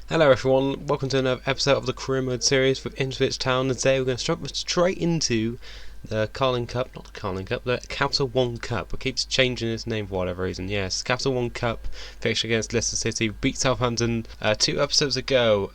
Hello everyone, welcome to another episode of the Career Mode series with Ipswich Town, and today we're going to jump straight into the Carling Cup, not the Carling Cup, the Capital One Cup. It keeps changing its name for whatever reason. Yes, Capital One Cup fixture against Leicester City. We beat Southampton 2 episodes ago,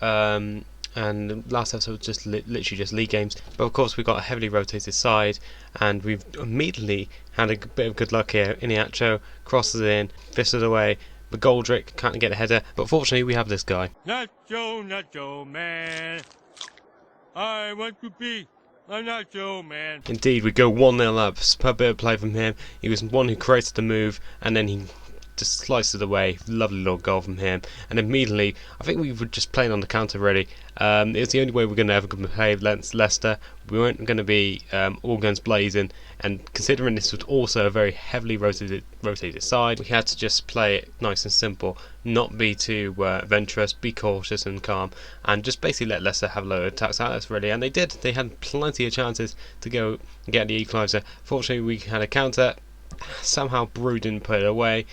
and last episode was just literally just league games. But of course we've got a heavily rotated side, and we've immediately had a bit of good luck here. Iniacho crosses in, fisted away. McGoldrick can't get a header, but fortunately we have this guy. Nacho, man. I want to be a Nacho, man. Indeed, we go 1-0 up. Superb bit of play from him. He was one who created the move, and then he just sliced it away. Lovely little goal from him. And immediately, I think we were just playing on the counter really. It was the only way we're going to ever play against Leicester. We weren't going to be all guns blazing, and considering this was also a very heavily rotated side, we had to just play it nice and simple, not be too adventurous, be cautious and calm, and just basically let Leicester have a load of attacks at us really. And they did. They had plenty of chances to go get the equaliser. Fortunately, we had a counter. Somehow Brew didn't put it away,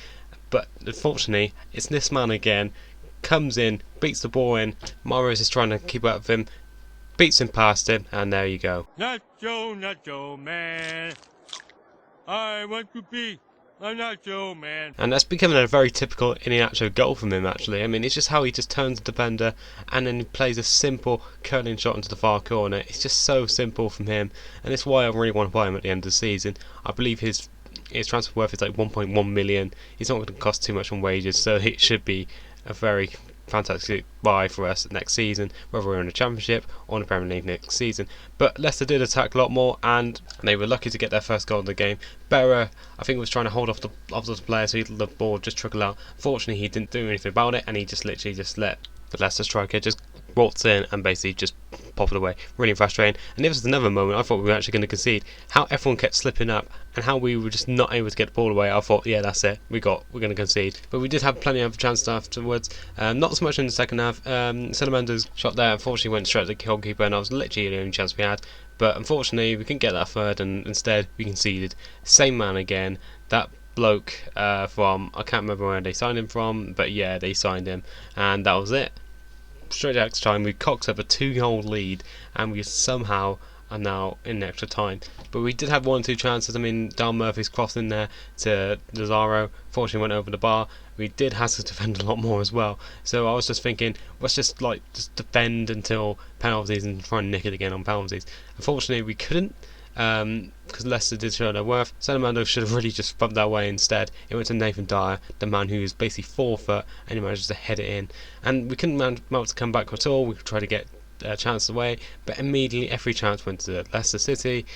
but unfortunately, it's this man again. Comes in, beats the ball in. Morris is trying to keep up with him, beats him past him, and there you go. Nacho, man. I want to be a Nacho, man. And that's becoming a very typical Iniacho goal from him actually. I mean, it's just how he just turns the defender and then he plays a simple curling shot into the far corner. It's just so simple from him, and it's why I really want to buy him at the end of the season. I believe his transfer worth is like 1.1 million. He's not going to cost too much on wages, so it should be a very fantastic buy for us next season, whether we're in the Championship or in the Premier League next season. But Leicester did attack a lot more, and they were lucky to get their first goal in the game. Berra, I think, was trying to hold off the player, so the ball just trickled out. Fortunately, he didn't do anything about it, and he just literally just let the Leicester striker just waltz in and basically just pop it away. Really frustrating. And this was another moment I thought we were actually going to concede. How everyone kept slipping up and how we were just not able to get the ball away. I thought, yeah, that's it. We're going to concede. But we did have plenty of chances afterwards. Not so much in the second half. Salamander's shot there unfortunately went straight to the goalkeeper, and that was literally the only chance we had. But unfortunately, we couldn't get that third, and instead we conceded. Same man again. That bloke from, I can't remember where they signed him from, but yeah, they signed him, and that was it. Straight to extra time, we cocked up a 2-goal lead, and we somehow are now in extra time. But we did have 1 or 2 chances. I mean, Dal Murphy's cross in there to Lazaro, fortunately went over the bar. We did have to defend a lot more as well. So I was just thinking, let's just defend until penalties and try and nick it again on penalties. Unfortunately, we couldn't. Because Leicester did show their worth. Salamando should have really just bumped that way instead. It went to Nathan Dyer, the man who was basically 4 foot, and he managed to head it in. And we couldn't manage to come back at all. We tried to get a chance away, but immediately every chance went to Leicester City.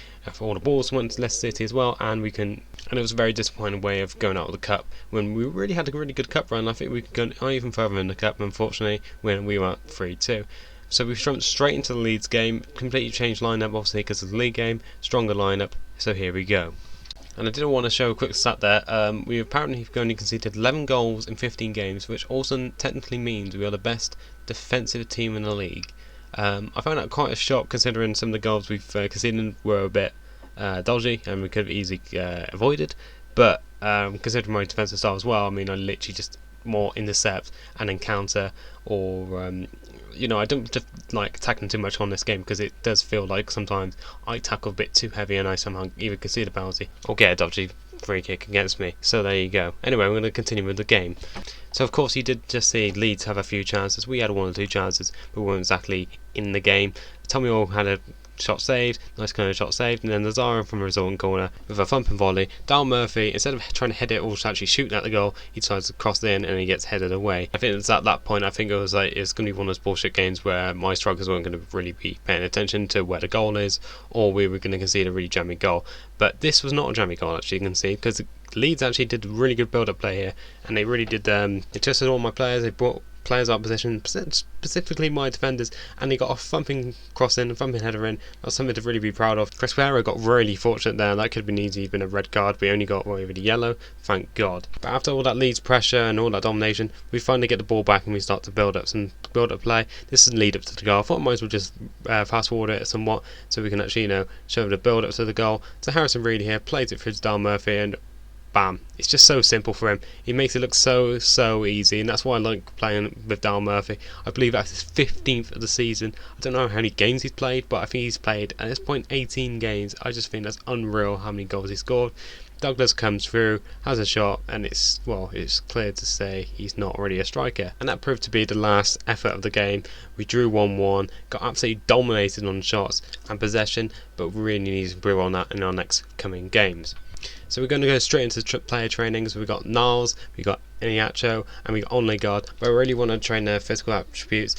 All the balls went to Leicester City as well, and it was a very disappointing way of going out of the cup when we really had a really good cup run. I think we could go even further in the cup, unfortunately, when we were 3-2. So we jumped straight into the Leeds game, completely changed lineup obviously because of the league game, stronger lineup, so here we go. And I did want to show a quick stat there. We apparently have only conceded 11 goals in 15 games, which also technically means we are the best defensive team in the league. I found that quite a shock considering some of the goals we've conceded were a bit dodgy and we could have easily avoided, but considering my defensive style as well, I mean I literally just more intercept and encounter, or I don't like attacking too much on this game because it does feel like sometimes I tackle a bit too heavy and I somehow either concede a penalty or get a dodgy free kick against me. So there you go. Anyway, we're going to continue with the game. So of course you did just see Leeds have a few chances. We had 1 or 2 chances, but we weren't exactly in the game. Tommy All had a shot saved, nice kind of shot saved, and then Lazaro from a resulting corner with a thumping volley. Dal Murphy, instead of trying to head it or actually shooting at the goal, he decides to cross in and he gets headed away. I think it's at that point, I think it was like it's going to be one of those bullshit games where my strikers weren't going to really be paying attention to where the goal is, or we were going to concede a really jammy goal. But this was not a jammy goal actually, you can see, because Leeds actually did really good build-up play here, and they really did. They tested all my players. They brought players out of position, specifically my defenders, and he got a thumping cross in, a thumping header in. That's something to really be proud of. Chris Pereira got really fortunate there. That could have been easy, been a red card. We only got away with a yellow, thank God. But after all that Leeds pressure and all that domination, we finally get the ball back and we start to build up play. This is lead up to the goal. I thought I might as well just fast forward it somewhat so we can actually show the build up to the goal. So Harrison Reed here plays it for Dal Murphy, and bam. It's just so simple for him. He makes it look so easy, and that's why I like playing with Dale Murphy. I believe that's his 15th of the season. I don't know how many games he's played, but I think he's played at this point 18 games. I just think that's unreal how many goals he scored. Douglas comes through, has a shot, and it's clear to say he's not really a striker. And that proved to be the last effort of the game. We drew 1-1, got absolutely dominated on shots and possession, but we really need to improve on that in our next coming games. So we're going to go straight into player trainings. We've got Niles, we've got Iniacho, and we've got Onligard. But I really want to train their physical attributes.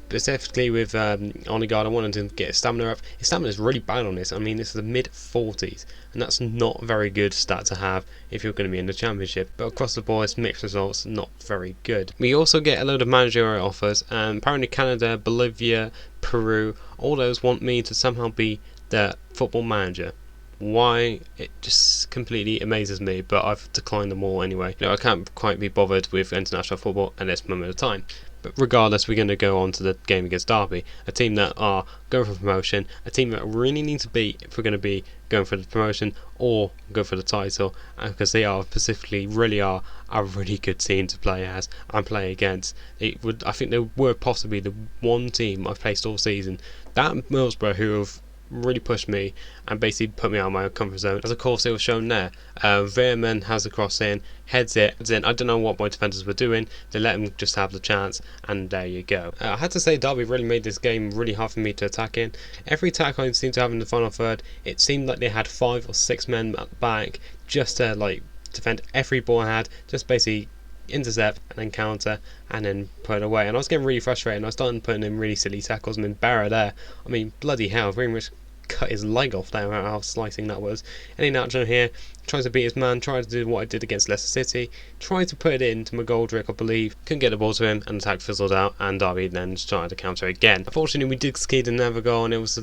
Specifically with Onligard, I wanted to get his stamina up. His stamina is really bad on this. I mean, this is the mid-40s, and that's not a very good stat to have if you're going to be in the championship. But across the board, it's mixed results, not very good. We also get a load of managerial offers, and apparently Canada, Bolivia, Peru, all those want me to somehow be their football manager. Why? It just completely amazes me, but I've declined them all anyway. I can't quite be bothered with international football at this moment of time. But regardless, we're going to go on to the game against Derby, a team that are going for promotion, a team that really need to beat if we're going to be going for the promotion or go for the title, because they are specifically really are a really good team to play as and play against. I think they were possibly the one team I've placed all season. That Middlesbrough, who have really pushed me and basically put me out of my comfort zone, as of course it was shown there. Veerman has the cross in, heads in. I don't know what my defenders were doing, they let him just have the chance, and there you go. I had to say Derby really made this game really hard for me to attack in. Every attack I seemed to have in the final third, it seemed like they had 5 or 6 men at the back just to defend every ball I had, just basically intercept and then counter and then put it away. And I was getting really frustrated, and I started putting in really silly tackles. I mean, Barra there, I mean, bloody hell, very much cut his leg off there, how slicing that was. Any Nacho here tries to beat his man, tries to do what I did against Leicester City, tried to put it into McGoldrick, I believe, couldn't get the ball to him, and the attack fizzled out, and Derby then started to counter again. Unfortunately, we did ski another goal, and it was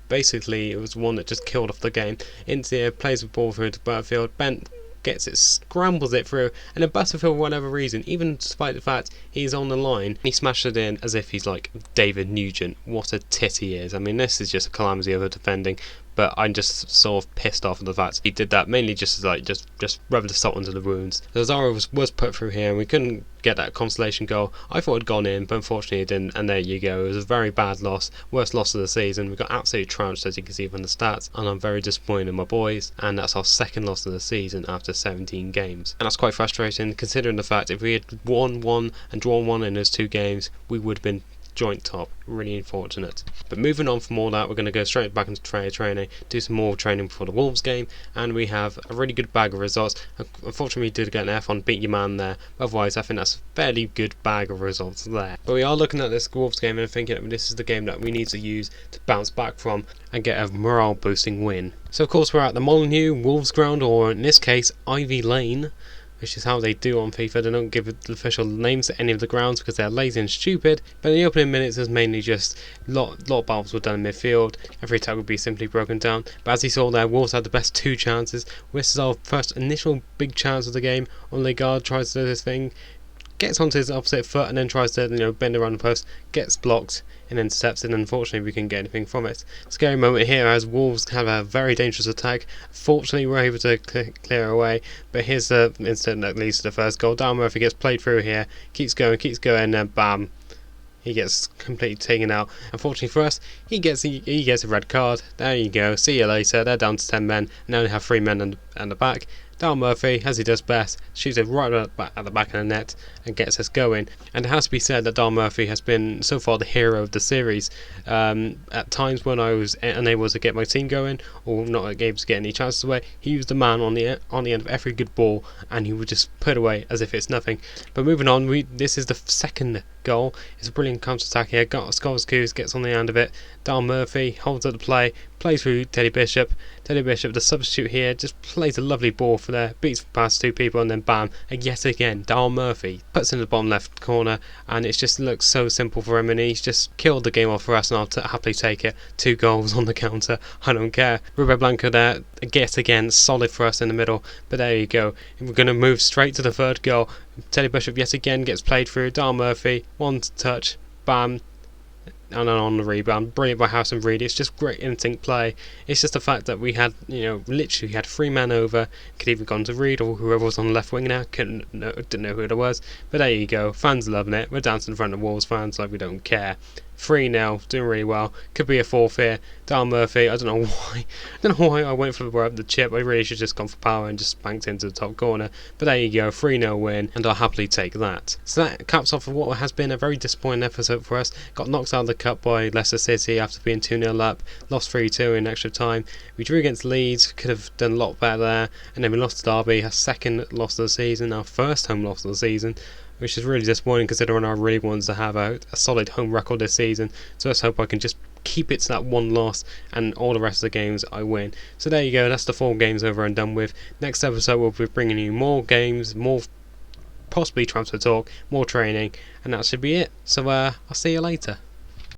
basically it was one that just killed off the game. India plays the ball through to Butterfield, Bent gets it, scrambles it through, and then Butterfield, for whatever reason, even despite the fact he's on the line, he smashed it in as if he's like David Nugent. What a tit he is. I mean, this is just a calamity of a defending, but I'm just sort of pissed off at the fact he did that, mainly just rub the salt into the wounds. Lazaro was put through here, and we couldn't get that consolation goal. I thought it had gone in, but unfortunately it didn't, and there you go. It was a very bad loss, worst loss of the season. We got absolutely trounced, as you can see from the stats, and I'm very disappointed in my boys, and that's our second loss of the season after 17 games. And that's quite frustrating, considering the fact if we had won one and drawn one in those 2 games, we would have been joint top. Really unfortunate. But moving on from all that, we're going to go straight back into training, do some more training before the Wolves game, and we have a really good bag of results. Unfortunately, we did get an F on beat your man there, but otherwise I think that's a fairly good bag of results there. But we are looking at this Wolves game and thinking that this is the game that we need to use to bounce back from and get a morale boosting win. So of course we're at the Molyneux Wolves ground, or in this case Ivy Lane, which is how they do on FIFA. They don't give the official names to any of the grounds because they're lazy and stupid. But in the opening minutes, there's mainly just lot of battles were done in midfield. Every attack would be simply broken down. But as you saw there, Wolves had the best 2 chances. This is our first initial big chance of the game. Onligard tries to do this thing, gets onto his opposite foot, and then tries to bend around the post, gets blocked, and then steps in. Unfortunately, we couldn't get anything from it. Scary moment here as Wolves have a very dangerous attack. Fortunately, we're able to clear away, but here's the incident that leads to the first goal. Dan Murphy gets played through here, keeps going, and bam, he gets completely taken out. Unfortunately for us, he gets a red card. There you go, see you later. They're down to 10 men, now they have 3 men at the back. Dale Murphy, as he does best, shoots it right at the back of the net and gets us going. And it has to be said that Dale Murphy has been so far the hero of the series. At times when I was unable to get my team going or not able to get any chances away, he was the man on the end of every good ball, and he would just put away as if it's nothing. But moving on, this is the second goal. It's a brilliant counter-attack here. Scholes gets on the end of it. Dale Murphy holds up the play, plays through Teddy Bishop. Teddy Bishop, the substitute here, just plays a lovely ball for there, beats past 2 people, and then bam, and yet again, Dale Murphy puts in the bottom left corner, and it just looks so simple for him, and he's just killed the game off for us, and I'll happily take it. 2 goals on the counter, I don't care. Ruben Blanco there, yet again, solid for us in the middle, but there you go. We're going to move straight to the 3rd goal. Teddy Bishop yet again gets played through. Dale Murphy, 1 touch, bam, and on the rebound. Brilliant by Harrison Reed. It's just great instinct play. It's just the fact that we had, literally had 3 men over. Could even gone to Reed or whoever was on the left wing now. Didn't know who it was. But there you go. Fans loving it. We're dancing in front of Wolves fans like we don't care. 3-0, doing really well. Could be a fourth here. Dal Murphy, I don't know why I went for the chip. I really should have just gone for power and just spanked into the top corner. But there you go, 3-0 win, and I'll happily take that. So that caps off of what has been a very disappointing episode for us. Got knocked out of the cup by Leicester City after being 2-0 up. Lost 3-2 in extra time. We drew against Leeds, could have done a lot better there. And then we lost to Derby, our second loss of the season, our first home loss of the season, which is really disappointing considering I really wanted to have a solid home record this season. So let's hope I can just keep it to that one loss and all the rest of the games I win. So there you go, that's the 4 games over and done with. Next episode we'll be bringing you more games, more possibly transfer talk, more training, and that should be it. So I'll see you later.